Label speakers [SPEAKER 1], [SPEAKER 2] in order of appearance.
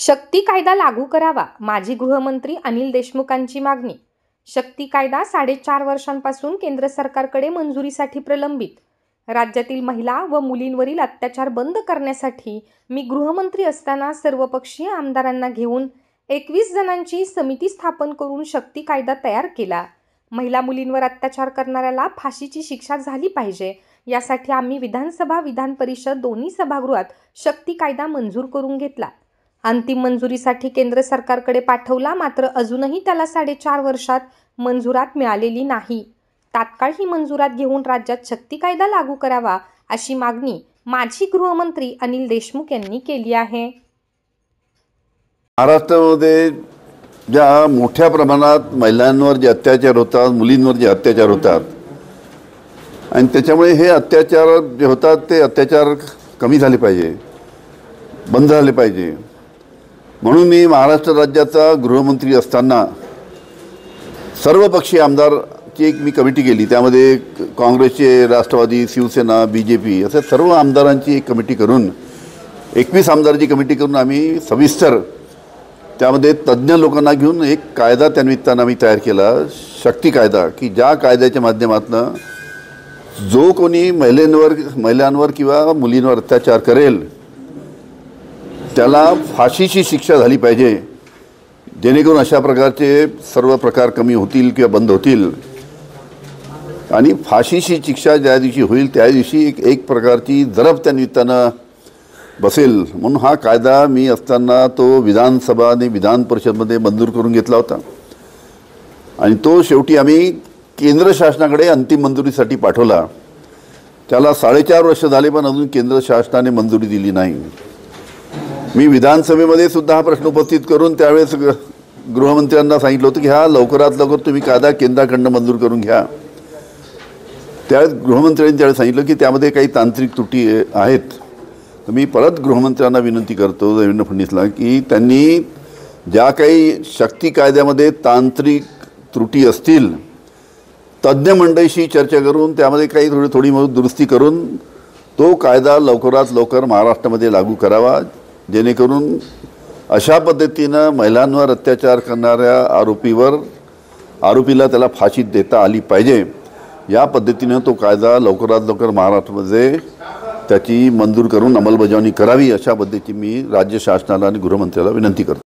[SPEAKER 1] शक्ती कायदा लागू करावा, माजी गृहमंत्री अनिल देशमुखांची मागणी। शक्ती कायदा 4.5 वर्षांपासून केंद्र सरकारकडे मंजुरीसाठी प्रलंबित। राज्यातील महिला व मुलींवरील अत्याचार बंद करण्यासाठी मी गृहमंत्री असताना सर्वपक्षीय आमदारांना घेऊन 21 जणांची समिती स्थापन करून शक्ती कायदा तयार केला। महिला मुलींवर अत्याचार करणाऱ्याला फाशीची शिक्षा झाली पाहिजे, यासाठी आम्ही विधानसभा विधान परिषद दोन्ही सभागृहात शक्ती कायदा मंजूर करून घेतला। अंतिम मंजुरीसाठी केंद्र सरकारकडे पाठवला, मात्र अजूनही त्याला 4.5 वर्षात मंजुरात मिळालेली नाही। तात्काळ ही मंजुरात घेऊन राज्यात शक्ती कायदा लागू करावा, अशी मागणी माजी गृहमंत्री अनिल देशमुख यांनी केली आहे।
[SPEAKER 2] महाराष्ट्रामध्ये ज्या मोठ्या प्रमाणात महिलांवर जे अत्याचार होतात, मुलींवर जे अत्याचार होतात आणि त्याच्यामुळे हे अत्याचार जे होतात ते अत्याचार कमी झाले पाहिजे, बंद झाले पाहिजे, म्हणून मी महाराष्ट्र राज्याचा गृहमंत्री असताना सर्वपक्षीय आमदारची एक मी कमिटी केली। त्यामध्ये काँग्रेसचे, राष्ट्रवादी, शिवसेना, BJP असे सर्व आमदारांची एक कमिटी करून 21 आमदारांची कमिटी करून आम्ही सविस्तर त्यामध्ये तज्ज्ञ लोकांना घेऊन एक कायदा त्यानिमित्तानं आम्ही तयार केला, शक्ती कायदा, की ज्या कायद्याच्या माध्यमातून जो कोणी महिलांवर किंवा मुलींवर अत्याचार करेल त्याला फाशीची शिक्षा झाली पाहिजे, जेणेकरून अशा प्रकारचे सर्व प्रकार कमी होतील किंवा बंद होतील। आणि फाशीची शिक्षा ज्या दिवशी होईल त्या दिवशी एक प्रकारची जरब त्या निमित्तानं बसेल, म्हणून हा कायदा मी असताना तो विधानसभा आणि विधान परिषदमध्ये मंजूर करून घेतला होता आणि तो शेवटी आम्ही केंद्र शासनाकडे अंतिम मंजुरीसाठी पाठवला। त्याला 4.5 वर्ष झाले, पण अजून केंद्र शासनाने मंजुरी दिली नाही। मी विधानसभेमध्ये सुद्धा हा प्रश्न उपस्थित करून त्यावेळेस गृहमंत्र्यांना सांगितलं होतं की हा लवकरात लवकर तुम्ही कायदा केंद्राकडनं मंजूर करून घ्या। त्यावेळेस गृहमंत्र्यांनी त्यावेळेस सांगितलं की त्यामध्ये काही तांत्रिक त्रुटी आहेत। तर मी परत गृहमंत्र्यांना विनंती करतो देवेंद्र फडणवीसला की त्यांनी ज्या काही शक्ती कायद्यामध्ये तांत्रिक त्रुटी असतील तज्ज्ञ मंडळीशी चर्चा करून त्यामध्ये काही थोडी दुरुस्ती करून तो कायदा लवकरात लवकर महाराष्ट्रामध्ये लागू करावा, जेणेकरून अशा पद्धतीनं महिलांवर अत्याचार करणाऱ्या आरोपीला त्याला फाशी देता आली पाहिजे। या पद्धतीनं तो कायदा लवकरात लवकर महाराष्ट्रामध्ये त्याची मंजूर करून अंमलबजावणी करावी, अशा पद्धतीची मी राज्य शासनाला आणि गृहमंत्र्याला विनंती करतो।